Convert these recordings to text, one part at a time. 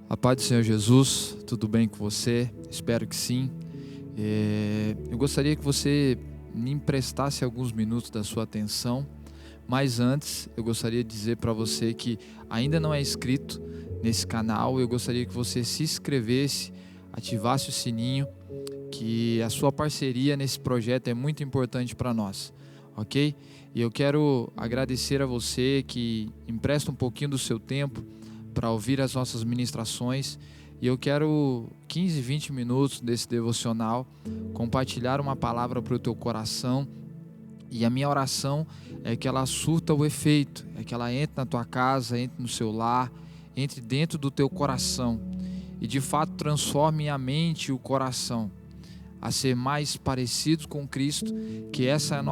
A paz do Senhor Jesus, tudo bem com você? Espero que sim. Eu gostaria que você me emprestasse alguns minutos da sua atenção, mas antes eu gostaria de dizer para você que ainda não é inscrito nesse canal. Eu gostaria que você se inscrevesse, ativasse o sininho, que a sua parceria nesse projeto é muito importante para nós, ok? E eu quero agradecer a você que empresta um pouquinho do seu tempo para ouvir as nossas ministrações, e eu quero 15, 20 minutos desse devocional compartilhar uma palavra para o teu coração, e a minha oração é que ela surta o efeito, é que ela entre na tua casa, entre no seu lar, entre dentro do teu coração e de fato transforme a mente e o coração a ser mais parecidos com Cristo, que essa é a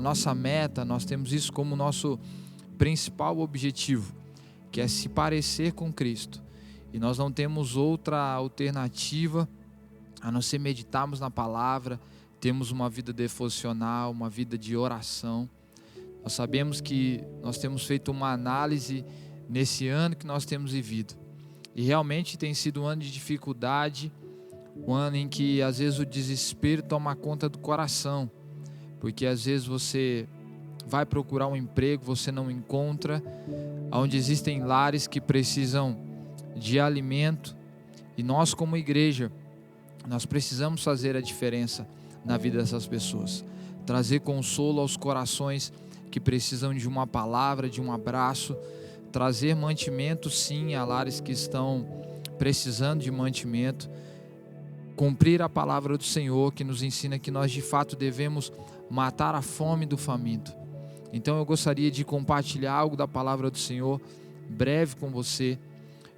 nossa meta. Nós temos isso como nosso principal objetivo, que é se parecer com Cristo, e nós não temos outra alternativa a não ser meditarmos na palavra, termos uma vida devocional, uma vida de oração. Nós sabemos que nós temos feito uma análise nesse ano que nós temos vivido, e realmente tem sido um ano de dificuldade, um ano em que às vezes o desespero toma conta do coração, porque às vezes você vai procurar um emprego, você não encontra, onde existem lares que precisam de alimento, e nós como igreja, nós precisamos fazer a diferença na vida dessas pessoas, trazer consolo aos corações que precisam de uma palavra, de um abraço, trazer mantimento sim a lares que estão precisando de mantimento, cumprir a palavra do Senhor que nos ensina que nós de fato devemos matar a fome do faminto. Então eu gostaria de compartilhar algo da palavra do Senhor breve com você,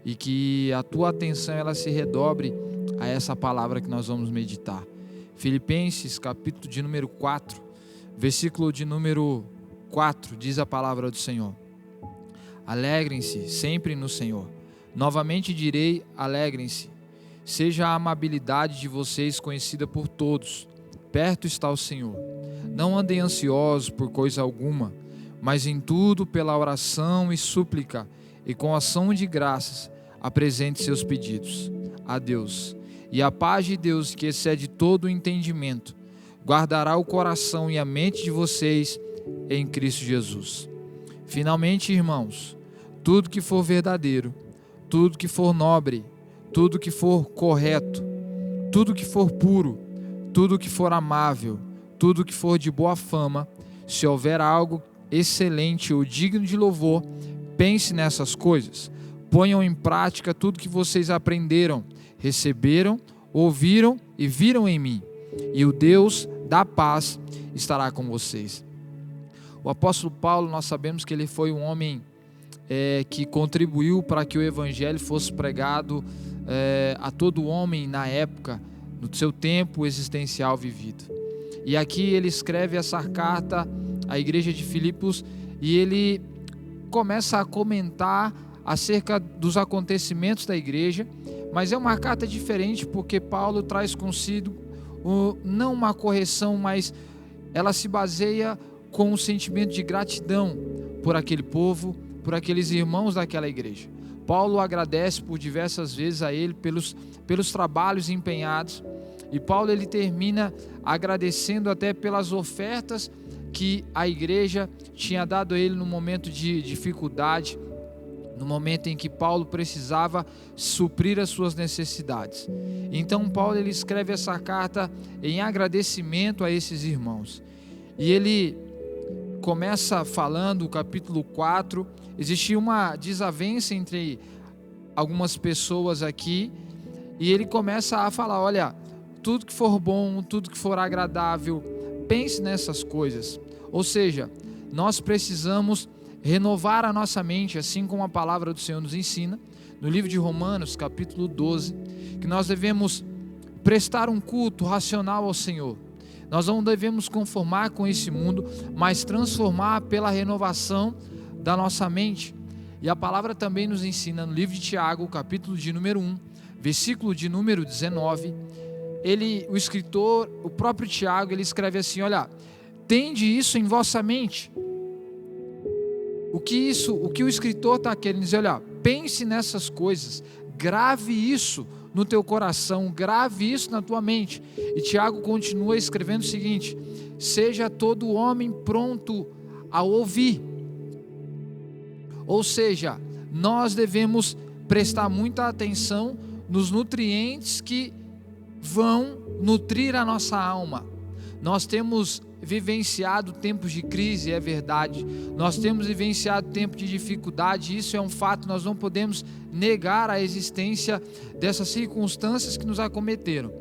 e que a tua atenção ela se redobre a essa palavra que nós vamos meditar. Filipenses capítulo de número 4, versículo de número 4, diz a palavra do Senhor: alegrem-se sempre no Senhor. Novamente direi, alegrem-se. Seja a amabilidade de vocês conhecida por todos. Perto está o Senhor. Não andem ansiosos por coisa alguma, mas em tudo pela oração e súplica e com ação de graças apresente seus pedidos a Deus. E a paz de Deus, que excede todo o entendimento, guardará o coração e a mente de vocês em Cristo Jesus. Finalmente, irmãos, tudo que for verdadeiro, tudo que for nobre, tudo que for correto, tudo que for puro, tudo que for amável, tudo que for de boa fama, se houver algo excelente ou digno de louvor, pense nessas coisas. Ponham em prática tudo que vocês aprenderam, receberam, ouviram e viram em mim, e o Deus da paz estará com vocês. O apóstolo Paulo, nós sabemos que ele foi um homem que contribuiu para que o evangelho fosse pregado a todo homem na época, no seu tempo existencial vivido. E aqui ele escreve essa carta à igreja de Filipos, e ele começa a comentar acerca dos acontecimentos da igreja, mas é uma carta diferente, porque Paulo traz consigo não uma correção, mas ela se baseia com um sentimento de gratidão por aquele povo, por aqueles irmãos daquela igreja. Paulo agradece por diversas vezes a ele pelos trabalhos empenhados, e Paulo ele termina agradecendo até pelas ofertas que a igreja tinha dado a ele no momento de dificuldade, no momento em que Paulo precisava suprir as suas necessidades. Então Paulo ele escreve essa carta em agradecimento a esses irmãos, e ele começa falando, o capítulo 4, existia uma desavença entre algumas pessoas aqui, e ele começa a falar: olha, tudo que for bom, tudo que for agradável, pense nessas coisas. Ou seja, nós precisamos renovar a nossa mente, assim como a palavra do Senhor nos ensina, no livro de Romanos, capítulo 12, que nós devemos prestar um culto racional ao Senhor. Nós não devemos conformar com esse mundo, mas transformar pela renovação da nossa mente. E a palavra também nos ensina no livro de Tiago, capítulo de número 1, versículo de número 19, o escritor, o próprio Tiago, ele escreve assim: olha, tende isso em vossa mente. O que o escritor está querendo dizer? Olha, pense nessas coisas, grave isso no teu coração, grave isso na tua mente. E Tiago continua escrevendo o seguinte: seja todo homem pronto a ouvir. Ou seja, nós devemos prestar muita atenção nos nutrientes que vão nutrir a nossa alma. Nós temos vivenciado tempos de crise, é verdade. Nós temos vivenciado tempos de dificuldade, isso é um fato. Nós não podemos negar a existência dessas circunstâncias que nos acometeram.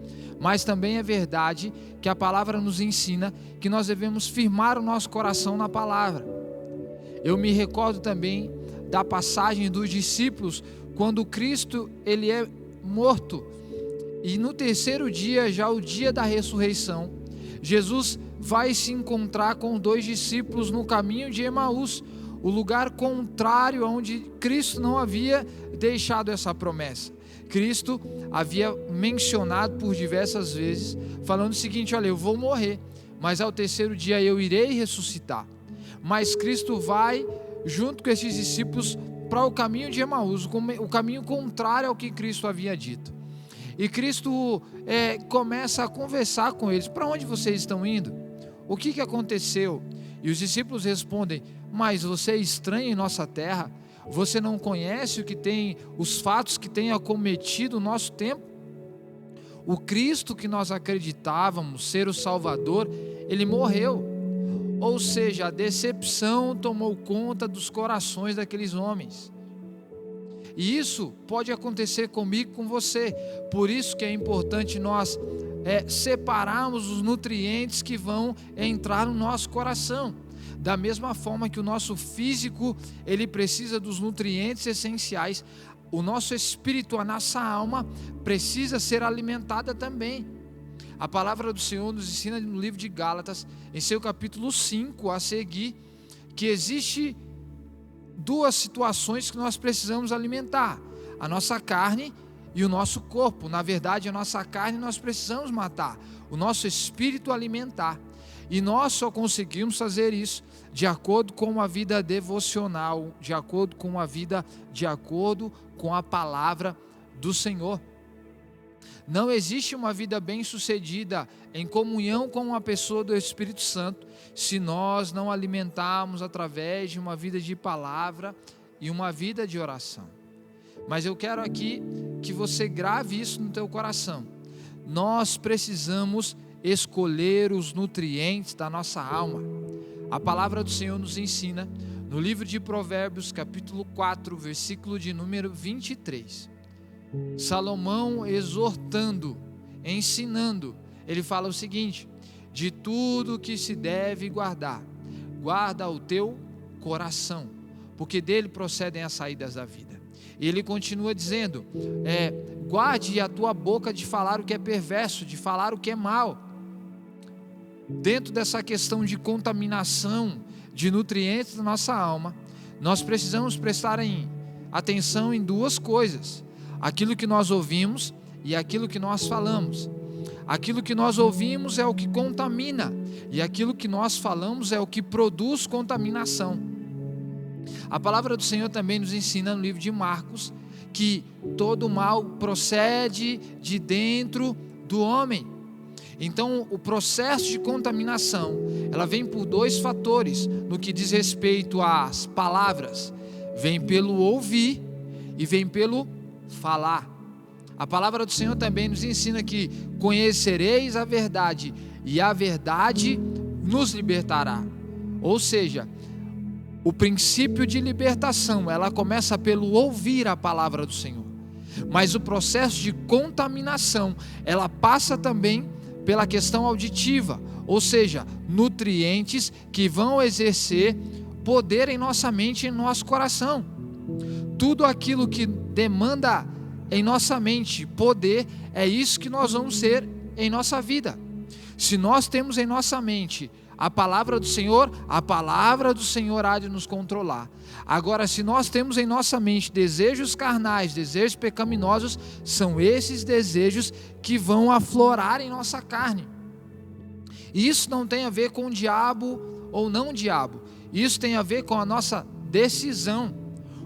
Mas também é verdade que a palavra nos ensina que nós devemos firmar o nosso coração na palavra. Eu me recordo também da passagem dos discípulos, quando Cristo ele é morto, e no terceiro dia, já o dia da ressurreição, Jesus vai se encontrar com 2 discípulos no caminho de Emaús, o lugar contrário onde Cristo não havia deixado essa promessa. Cristo havia mencionado por diversas vezes, falando o seguinte: olha, eu vou morrer, mas ao terceiro dia eu irei ressuscitar. Mas Cristo vai junto com esses discípulos para o caminho de Emaús, o caminho contrário ao que Cristo havia dito. E Cristo começa a conversar com eles: para onde vocês estão indo? O que aconteceu? E os discípulos respondem: mas você é estranho em nossa terra? Você não conhece os fatos que têm acometido o nosso tempo? O Cristo que nós acreditávamos ser o Salvador, ele morreu. Ou seja, a decepção tomou conta dos corações daqueles homens. E isso pode acontecer comigo e com você. Por isso que é importante nós separarmos os nutrientes que vão entrar no nosso coração. Da mesma forma que o nosso físico ele precisa dos nutrientes essenciais, o nosso espírito, a nossa alma precisa ser alimentada também. A palavra do Senhor nos ensina no livro de Gálatas, em seu capítulo 5 a seguir, que existe 2 situações que nós precisamos alimentar: a nossa carne e o nosso corpo. Na verdade, a nossa carne nós precisamos matar, o nosso espírito alimentar. E nós só conseguimos fazer isso de acordo com uma vida devocional, de acordo com a palavra do Senhor. Não existe uma vida bem-sucedida em comunhão com uma pessoa do Espírito Santo se nós não alimentarmos através de uma vida de palavra e uma vida de oração. Mas eu quero aqui que você grave isso no teu coração. Nós precisamos escolher os nutrientes da nossa alma. A palavra do Senhor nos ensina no livro de Provérbios, capítulo 4, versículo de número 23. Salomão exortando, ensinando, ele fala o seguinte: de tudo que se deve guardar, guarda o teu coração, porque dele procedem as saídas da vida. E ele continua dizendo: guarde a tua boca de falar o que é perverso, de falar o que é mal. Dentro dessa questão de contaminação de nutrientes da nossa alma, nós precisamos prestar atenção em 2 coisas: aquilo que nós ouvimos e aquilo que nós falamos. Aquilo que nós ouvimos é o que contamina, e aquilo que nós falamos é o que produz contaminação. A palavra do Senhor também nos ensina no livro de Marcos que todo mal procede de dentro do homem. Então, o processo de contaminação, ela vem por 2 fatores no que diz respeito às palavras: vem pelo ouvir e vem pelo falar. A palavra do Senhor também nos ensina que conhecereis a verdade e a verdade nos libertará. Ou seja, o princípio de libertação, ela começa pelo ouvir a palavra do Senhor. Mas o processo de contaminação, ela passa também pela questão auditiva, ou seja, nutrientes que vão exercer poder em nossa mente e em nosso coração. Tudo aquilo que demanda em nossa mente poder, é isso que nós vamos ser em nossa vida. Se nós temos em nossa mente a palavra do Senhor, a palavra do Senhor há de nos controlar. Agora, se nós temos em nossa mente desejos carnais, desejos pecaminosos, são esses desejos que vão aflorar em nossa carne. E isso não tem a ver com o diabo ou não diabo. Isso tem a ver com a nossa decisão.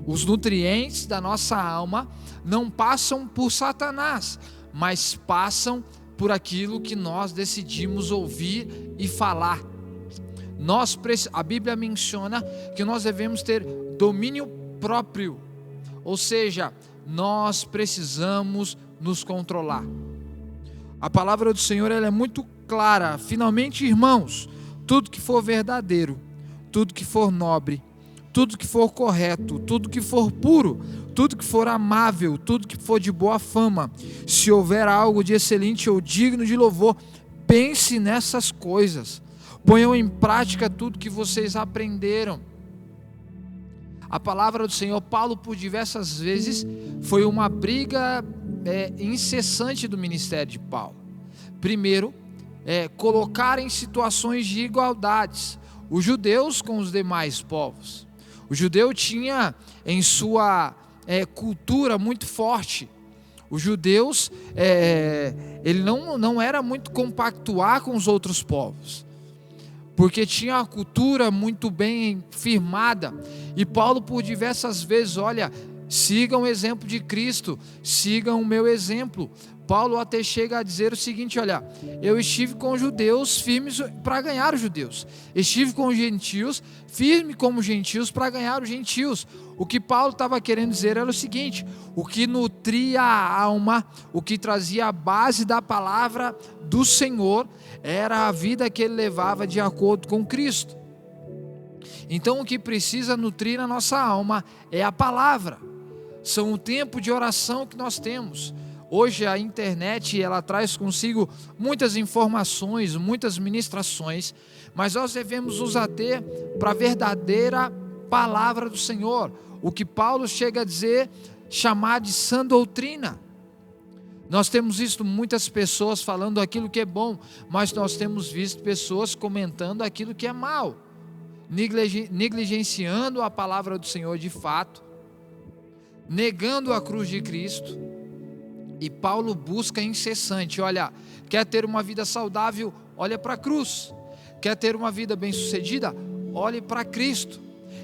Os nutrientes da nossa alma não passam por Satanás, mas passam por aquilo que nós decidimos ouvir e falar. A Bíblia menciona que nós devemos ter domínio próprio, ou seja, nós precisamos nos controlar. A palavra do Senhor, ela é muito clara. Finalmente, irmãos, tudo que for verdadeiro, tudo que for nobre, tudo que for correto, tudo que for puro, tudo que for amável, tudo que for de boa fama, se houver algo de excelente ou digno de louvor, pense nessas coisas. Ponham em prática tudo que vocês aprenderam. A palavra do Senhor, Paulo, por diversas vezes, foi uma briga incessante do ministério de Paulo. Primeiro, colocar em situações de igualdades os judeus com os demais povos. O judeu tinha em sua cultura muito forte. Os judeus, ele não era muito compactuar com os outros povos, porque tinha uma cultura muito bem firmada. E Paulo, por diversas vezes, olha, sigam o exemplo de Cristo, sigam o meu exemplo. Paulo até chega a dizer o seguinte: olha, eu estive com os judeus firmes para ganhar os judeus, estive com os gentios firme como gentios para ganhar os gentios. O que Paulo estava querendo dizer era o seguinte: o que nutria a alma, o que trazia a base da palavra do Senhor, era a vida que ele levava de acordo com Cristo. Então o que precisa nutrir a nossa alma é a palavra, são o tempo de oração que nós temos. Hoje a internet, ela traz consigo muitas informações, muitas ministrações, mas nós devemos nos ater para a verdadeira palavra do Senhor, o que Paulo chega a dizer, chamar de sã doutrina. Nós temos visto muitas pessoas falando aquilo que é bom, mas nós temos visto pessoas comentando aquilo que é mal, negligenciando a palavra do Senhor de fato, negando a cruz de Cristo. E Paulo busca incessante, olha, quer ter uma vida saudável, olha para a cruz. Quer ter uma vida bem-sucedida, olhe para Cristo.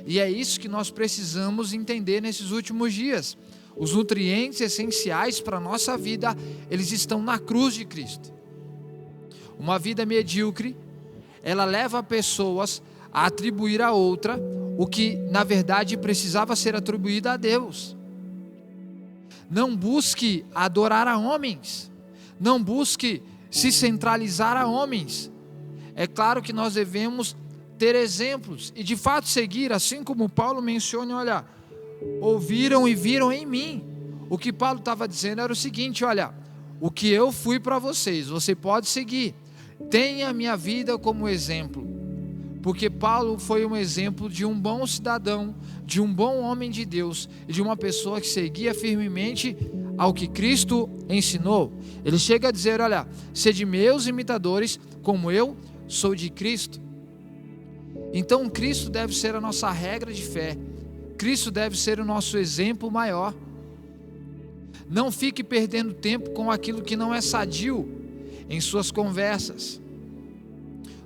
E é isso que nós precisamos entender nesses últimos dias. Os nutrientes essenciais para a nossa vida, eles estão na cruz de Cristo. Uma vida medíocre, ela leva pessoas a atribuir a outra o que na verdade precisava ser atribuído a Deus. Não busque adorar a homens, não busque se centralizar a homens. É claro que nós devemos ter exemplos e de fato seguir, assim como Paulo menciona, olha, ouviram e viram em mim. O que Paulo estava dizendo era o seguinte: olha, o que eu fui para vocês, você pode seguir, tenha a minha vida como exemplo. Porque Paulo foi um exemplo de um bom cidadão, de um bom homem de Deus e de uma pessoa que seguia firmemente ao que Cristo ensinou. Ele chega a dizer: olha, sede meus imitadores, como eu sou de Cristo. Então Cristo deve ser a nossa regra de fé, Cristo deve ser o nosso exemplo maior. Não fique perdendo tempo com aquilo que não é sadio em suas conversas.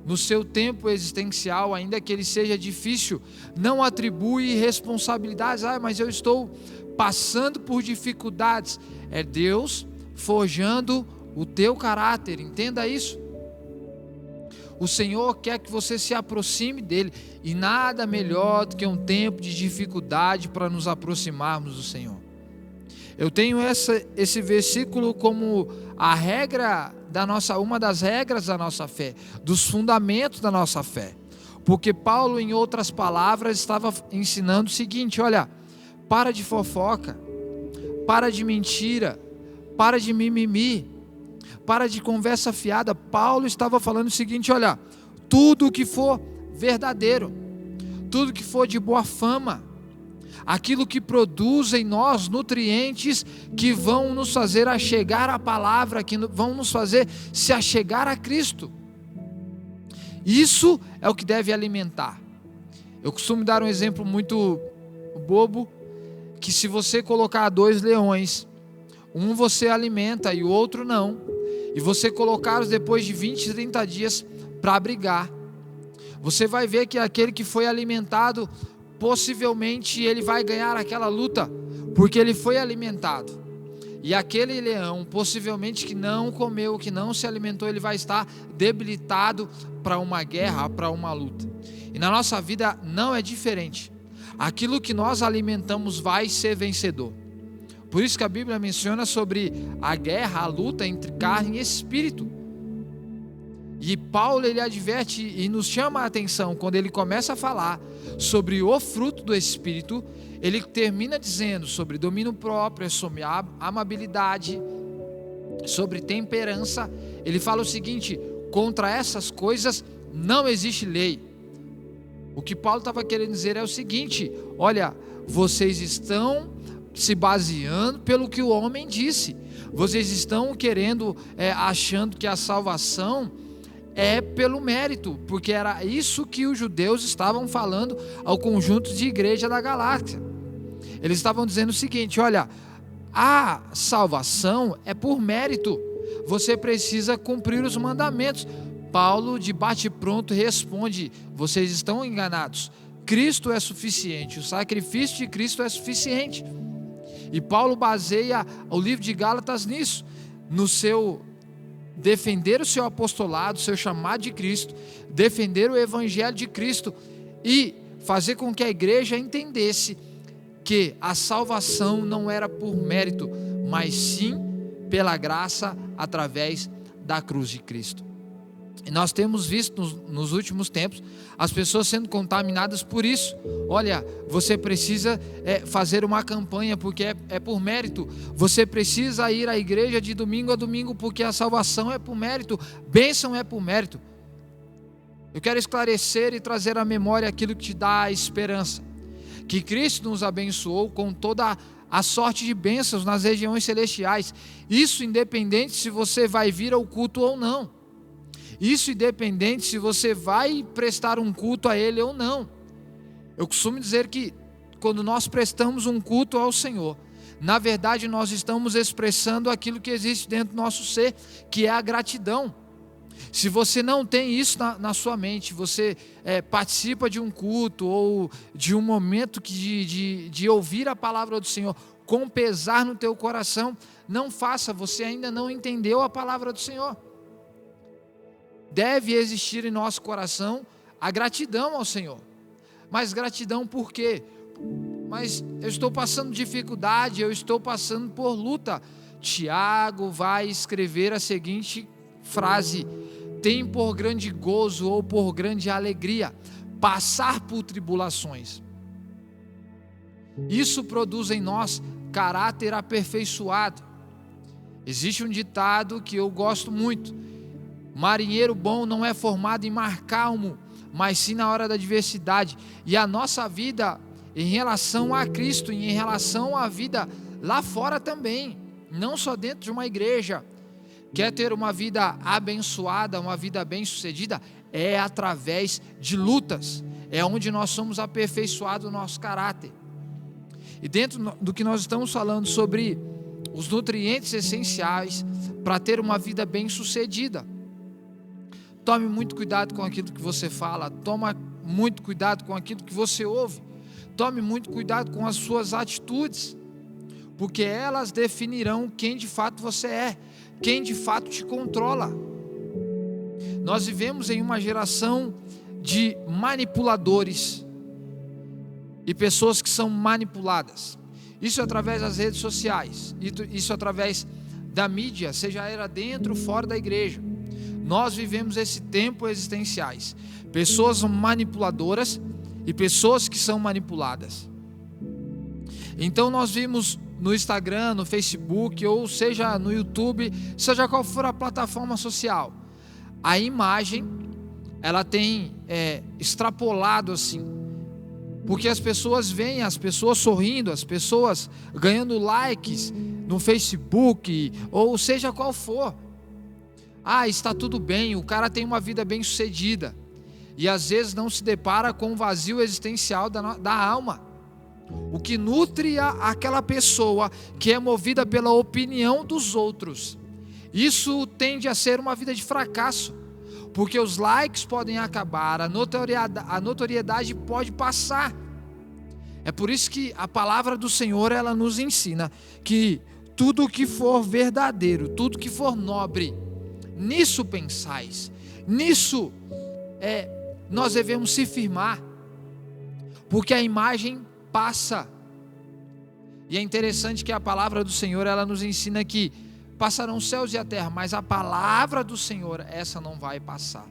No seu tempo existencial, ainda que ele seja difícil, não atribui responsabilidades. Mas eu estou passando por dificuldades. É Deus forjando o teu caráter, entenda isso. O Senhor quer que você se aproxime dele, e nada melhor do que um tempo de dificuldade para nos aproximarmos do Senhor. Eu tenho esse versículo como a regra uma das regras da nossa fé, dos fundamentos da nossa fé, porque Paulo, em outras palavras, estava ensinando o seguinte: olha, para de fofoca, para de mentira, para de mimimi, para de conversa fiada. Paulo estava falando o seguinte: olha, tudo que for verdadeiro, tudo que for de boa fama, aquilo que produz em nós nutrientes que vão nos fazer achegar à palavra, que vão nos fazer se achegar a Cristo. Isso é o que deve alimentar. Eu costumo dar um exemplo muito bobo, que se você colocar 2 leões, um você alimenta e o outro não, e você colocá-los depois de 20, 30 dias para brigar, você vai ver que aquele que foi alimentado possivelmente ele vai ganhar aquela luta, porque ele foi alimentado. E aquele leão, possivelmente que não comeu, que não se alimentou, ele vai estar debilitado para uma guerra, para uma luta. E na nossa vida não é diferente. Aquilo que nós alimentamos vai ser vencedor. Por isso que a Bíblia menciona sobre a guerra, a luta entre carne e espírito. E Paulo, ele adverte e nos chama a atenção quando ele começa a falar sobre o fruto do Espírito. Ele termina dizendo sobre domínio próprio, sobre amabilidade, sobre temperança. Ele fala o seguinte: contra essas coisas não existe lei. O que Paulo estava querendo dizer é o seguinte: olha, vocês estão se baseando pelo que o homem disse. Vocês estão querendo, achando que a salvação é pelo mérito, porque era isso que os judeus estavam falando ao conjunto de igreja da Galácia. Eles estavam dizendo o seguinte: olha, a salvação é por mérito, você precisa cumprir os mandamentos. Paulo, de bate-pronto, responde: vocês estão enganados, Cristo é suficiente, o sacrifício de Cristo é suficiente. E Paulo baseia o livro de Gálatas nisso, no seu defender o seu apostolado, o seu chamado de Cristo, defender o evangelho de Cristo e fazer com que a igreja entendesse que a salvação não era por mérito, mas sim pela graça através da cruz de Cristo. E nós temos visto nos últimos tempos as pessoas sendo contaminadas por isso. Olha, você precisa fazer uma campanha porque é por mérito. Você precisa ir à igreja de domingo a domingo porque a salvação é por mérito. Bênção é por mérito. Eu quero esclarecer e trazer à memória aquilo que te dá esperança. Que Cristo nos abençoou com toda a sorte de bênçãos nas regiões celestiais. Isso independente se você vai vir ao culto ou não. Isso independente se você vai prestar um culto a Ele ou não. Eu costumo dizer que quando nós prestamos um culto ao Senhor, na verdade nós estamos expressando aquilo que existe dentro do nosso ser, que é a gratidão. Se você não tem isso na sua mente, você participa de um culto ou de um momento de ouvir a palavra do Senhor com pesar no teu coração, não faça, você ainda não entendeu a palavra do Senhor. Deve existir em nosso coração a gratidão ao Senhor. Mas gratidão por quê? Mas eu estou passando dificuldade, eu estou passando por luta. Tiago vai escrever a seguinte frase: tem por grande gozo ou por grande alegria passar por tribulações. Isso produz em nós caráter aperfeiçoado. Existe um ditado que eu gosto muito: marinheiro bom não é formado em mar calmo, mas sim na hora da adversidade. E a nossa vida em relação a Cristo, em relação à vida lá fora também, não só dentro de uma igreja, quer ter uma vida abençoada, uma vida bem-sucedida, é através de lutas, é onde nós somos aperfeiçoados o nosso caráter. E dentro do que nós estamos falando sobre os nutrientes essenciais para ter uma vida bem-sucedida, tome muito cuidado com aquilo que você fala, toma muito cuidado com aquilo que você ouve, tome muito cuidado com as suas atitudes, porque elas definirão quem de fato você é, quem de fato te controla. Nós vivemos em uma geração de manipuladores e pessoas que são manipuladas. Isso através das redes sociais, isso através da mídia, seja ela dentro ou fora da igreja. Nós vivemos esse tempo existenciais, pessoas manipuladoras e pessoas que são manipuladas. Então nós vimos no Instagram, no Facebook, ou seja no YouTube, seja qual for a plataforma social, a imagem ela tem extrapolado assim, porque as pessoas veem as pessoas sorrindo, as pessoas ganhando likes no Facebook, ou seja qual for. Está tudo bem, o cara tem uma vida bem sucedida, e às vezes não se depara com o vazio existencial da alma. O que nutre aquela pessoa que é movida pela opinião dos outros, isso tende a ser uma vida de fracasso, porque os likes podem acabar, a notoriedade pode passar, É por isso que a palavra do Senhor, ela nos ensina que tudo que for verdadeiro, tudo que for nobre, nisso pensais, nisso nós devemos se firmar, porque a imagem passa. E é interessante que a palavra do Senhor, ela nos ensina que passarão os céus e a terra, mas a palavra do Senhor, essa não vai passar.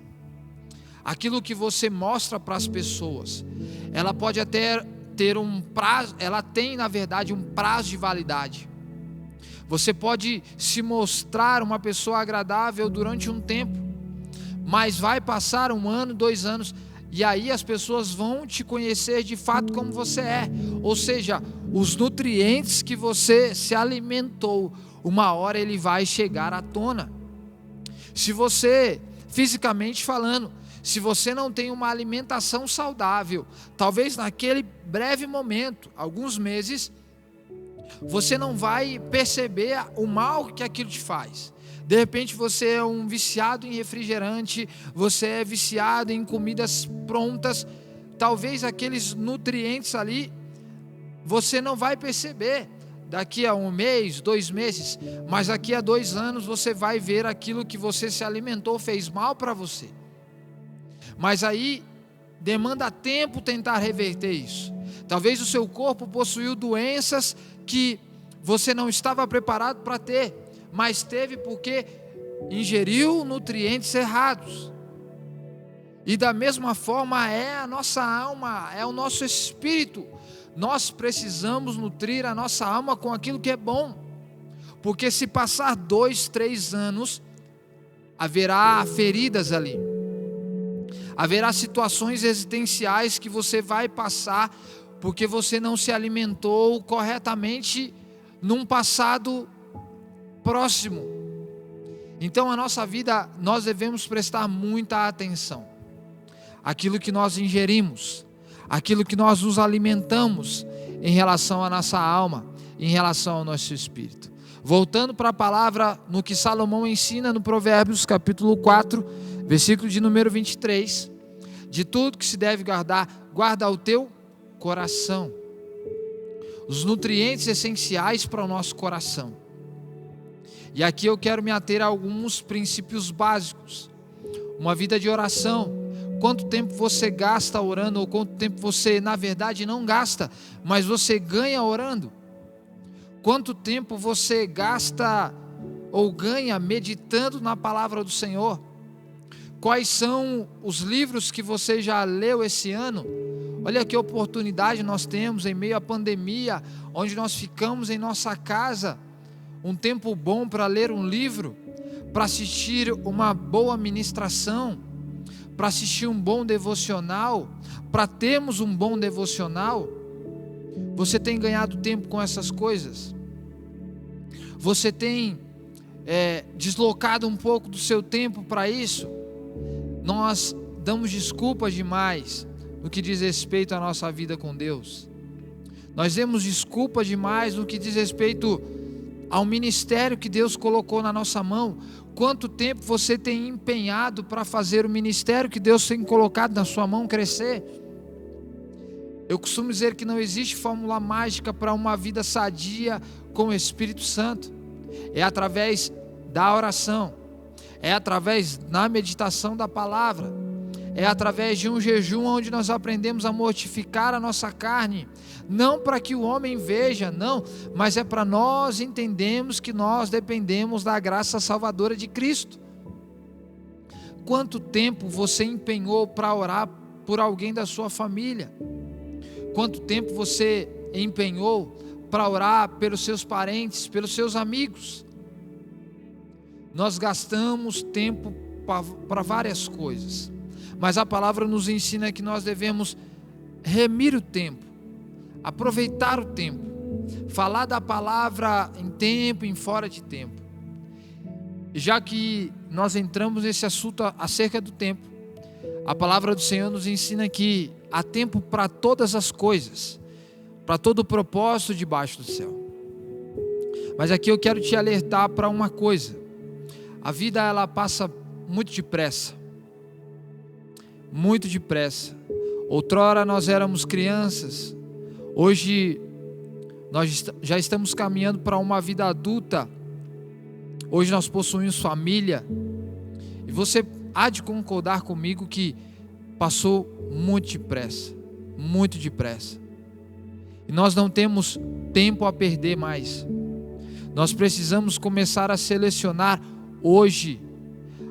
Aquilo que você mostra para as pessoas, ela pode até ter um prazo, ela tem na verdade um prazo de validade. Você pode se mostrar uma pessoa agradável durante um tempo, mas vai passar 1 ano, 2 anos, e aí as pessoas vão te conhecer de fato como você é. Ou seja, os nutrientes que você se alimentou, uma hora ele vai chegar à tona. Se você, fisicamente falando, se você não tem uma alimentação saudável, talvez naquele breve momento, alguns meses, você não vai perceber o mal que aquilo te faz. De repente você é um viciado em refrigerante, você é viciado em comidas prontas, talvez aqueles nutrientes ali, você não vai perceber. Daqui a 1 mês, 2 meses, mas daqui a 2 anos você vai ver aquilo que você se alimentou fez mal para você. Mas aí demanda tempo tentar reverter isso. Talvez o seu corpo possuiu doenças que você não estava preparado para ter, mas teve porque ingeriu nutrientes errados. E da mesma forma é a nossa alma, é o nosso espírito. Nós precisamos nutrir a nossa alma com aquilo que é bom, porque se passar 2, 3 anos, haverá feridas ali, haverá situações existenciais que você vai passar, porque você não se alimentou corretamente num passado próximo. Então a nossa vida, nós devemos prestar muita atenção àquilo que nós ingerimos, aquilo que nós nos alimentamos em relação à nossa alma, em relação ao nosso espírito. Voltando para a palavra, no que Salomão ensina no Provérbios capítulo 4, versículo de número 23, de tudo que se deve guardar, guarda o teu coração, os nutrientes essenciais para o nosso coração. E aqui eu quero me ater a alguns princípios básicos. Uma vida de oração. Quanto tempo você gasta orando, ou quanto tempo você na verdade não gasta, mas você ganha orando? Quanto tempo você gasta ou ganha meditando na palavra do Senhor? Quais são os livros que você já leu esse ano? Olha que oportunidade nós temos em meio à pandemia, onde nós ficamos em nossa casa, um tempo bom para ler um livro, para assistir uma boa ministração, para assistir um bom devocional, para termos um bom devocional. Você tem ganhado tempo com essas coisas? Você tem deslocado um pouco do seu tempo para isso? Nós damos desculpas demais no que diz respeito à nossa vida com Deus. Nós damos desculpas demais no que diz respeito ao ministério que Deus colocou na nossa mão. Quanto tempo você tem empenhado para fazer o ministério que Deus tem colocado na sua mão crescer? Eu costumo dizer que não existe fórmula mágica para uma vida sadia com o Espírito Santo. É através da oração, é através da meditação da palavra, é através de um jejum onde nós aprendemos a mortificar a nossa carne, não para que o homem veja, não, mas é para nós entendermos que nós dependemos da graça salvadora de Cristo. Quanto tempo você empenhou para orar por alguém da sua família? Quanto tempo você empenhou para orar pelos seus parentes, pelos seus amigos? Nós gastamos tempo para várias coisas, mas a palavra nos ensina que nós devemos remir o tempo, aproveitar o tempo, falar da palavra em tempo e em fora de tempo. Já que nós entramos nesse assunto acerca do tempo, a palavra do Senhor nos ensina que há tempo para todas as coisas, para todo o propósito debaixo do céu. Mas aqui eu quero te alertar para uma coisa: a vida ela passa muito depressa, muito depressa. Outrora nós éramos crianças, Hoje nós já estamos caminhando para uma vida adulta. Hoje nós possuímos família. E você há de concordar comigo que passou muito depressa. Muito depressa. E nós não temos tempo a perder mais. Nós precisamos começar a selecionar hoje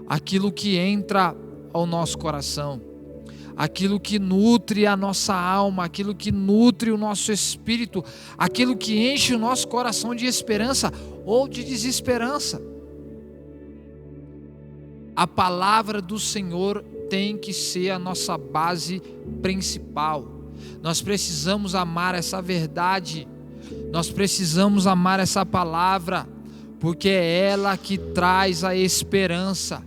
aquilo que entra ao nosso coração, aquilo que nutre a nossa alma, aquilo que nutre o nosso espírito, aquilo que enche o nosso coração de esperança ou de desesperança. A palavra do Senhor tem que ser a nossa base principal. Nós precisamos amar essa verdade, nós precisamos amar essa palavra, porque é ela que traz a esperança,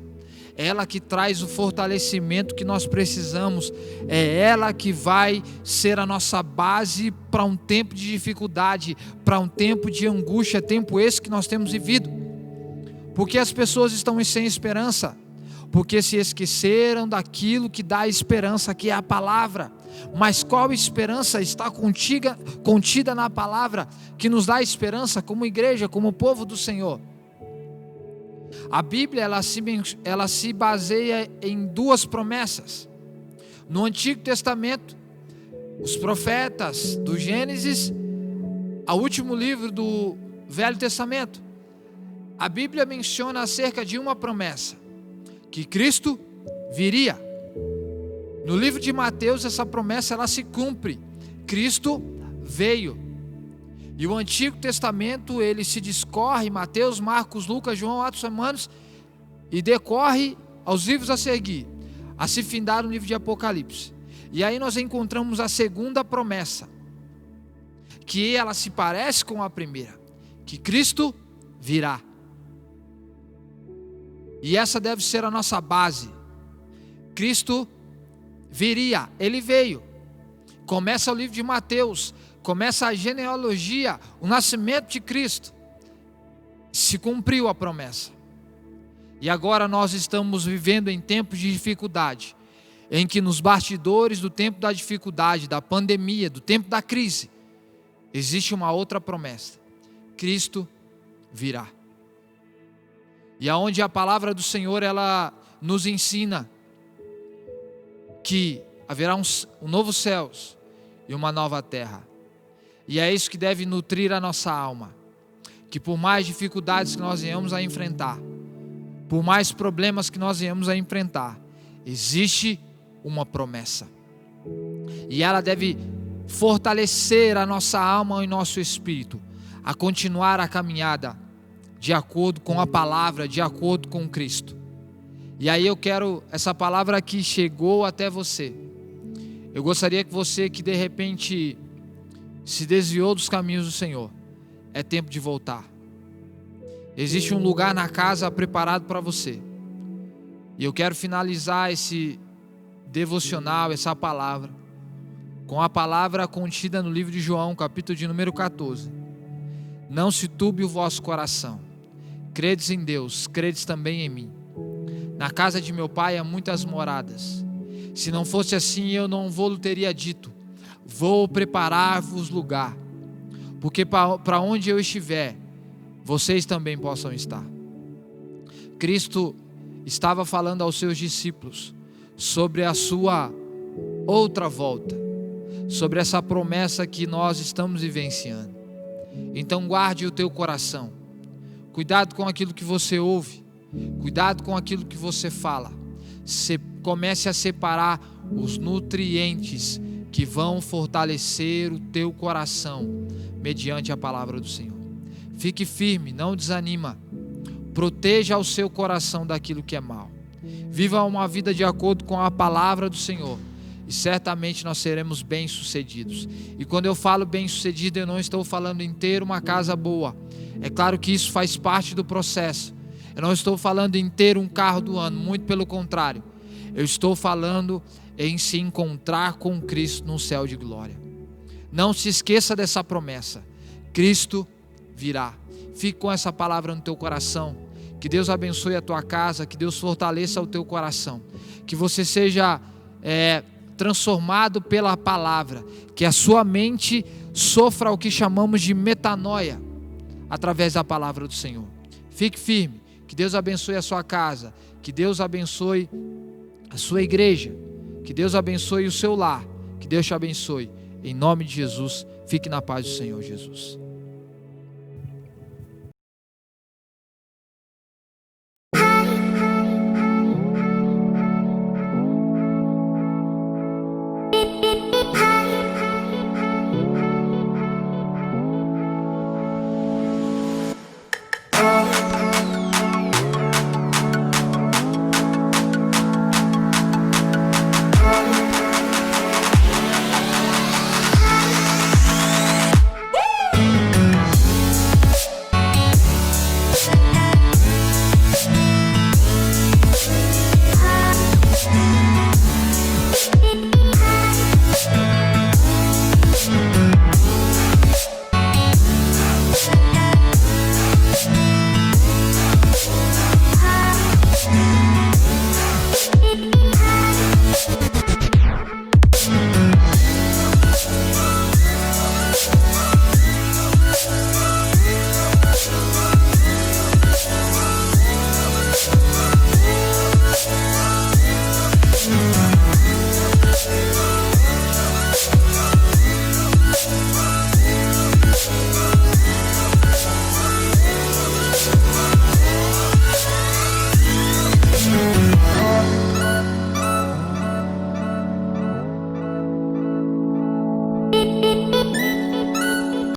ela que traz o fortalecimento que nós precisamos, é ela que vai ser a nossa base para um tempo de dificuldade, para um tempo de angústia, tempo esse que nós temos vivido. Porque as pessoas estão sem esperança? Porque se esqueceram daquilo que dá esperança, que é a palavra. Mas qual esperança está contida na palavra que nos dá esperança como igreja, como povo do Senhor? A Bíblia ela se baseia em duas promessas. No Antigo Testamento, os profetas do Gênesis ao último livro do Velho Testamento, a Bíblia menciona acerca de uma promessa, que Cristo viria. No livro de Mateus, essa promessa ela se cumpre. Cristo veio. E o Antigo Testamento ele se discorre, Mateus, Marcos, Lucas, João, Atos, Romanos, e decorre aos livros a seguir, a se findar no livro de Apocalipse. E aí nós encontramos a segunda promessa, que ela se parece com a primeira, que Cristo virá. E essa deve ser a nossa base. Cristo viria, ele veio. Começa o livro de Mateus, começa a genealogia, o nascimento de Cristo. Se cumpriu a promessa. E agora nós estamos vivendo em tempos de dificuldade, em que nos bastidores do tempo da dificuldade, da pandemia, do tempo da crise, existe uma outra promessa: Cristo virá. E aonde a palavra do Senhor ela nos ensina que haverá um novo céus e uma nova terra. E é isso que deve nutrir a nossa alma. Que por mais dificuldades que nós venhamos a enfrentar, por mais problemas que nós venhamos a enfrentar, existe uma promessa. E ela deve fortalecer a nossa alma e nosso espírito a continuar a caminhada de acordo com a palavra, de acordo com Cristo. E aí essa palavra aqui chegou até você. Eu gostaria que você que de repente se desviou dos caminhos do Senhor, é tempo de voltar. Existe um lugar na casa preparado para você. E eu quero finalizar esse devocional, essa palavra, com a palavra contida no livro de João, capítulo de número 14. Não se turbe o vosso coração. Credes em Deus, credes também em mim. Na casa de meu pai há muitas moradas. Se não fosse assim, eu não vou teria dito: vou preparar-vos lugar, porque para onde eu estiver, vocês também possam estar. Cristo estava falando aos seus discípulos sobre a sua outra volta, sobre essa promessa que nós estamos vivenciando. Então guarde o teu coração. Cuidado com aquilo que você ouve. Cuidado com aquilo que você fala. Comece a separar os nutrientes que vão fortalecer o teu coração mediante a palavra do Senhor. Fique firme, não desanima. Proteja o seu coração daquilo que é mal. Viva uma vida de acordo com a palavra do Senhor. E certamente nós seremos bem-sucedidos. E quando eu falo bem-sucedido, eu não estou falando em ter uma casa boa. É claro que isso faz parte do processo. Eu não estou falando em ter um carro do ano, muito pelo contrário. Eu estou falando em se encontrar com Cristo no céu de glória. Não se esqueça dessa promessa. Cristo virá. Fique com essa palavra no teu coração. Que Deus abençoe a tua casa, que Deus fortaleça o teu coração. Que você seja transformado pela palavra, que a sua mente sofra o que chamamos de metanoia, através da palavra do Senhor. Fique firme, que Deus abençoe a sua casa, que Deus abençoe a sua igreja, que Deus abençoe o seu lar, que Deus te abençoe. Em nome de Jesus, fique na paz do Senhor Jesus.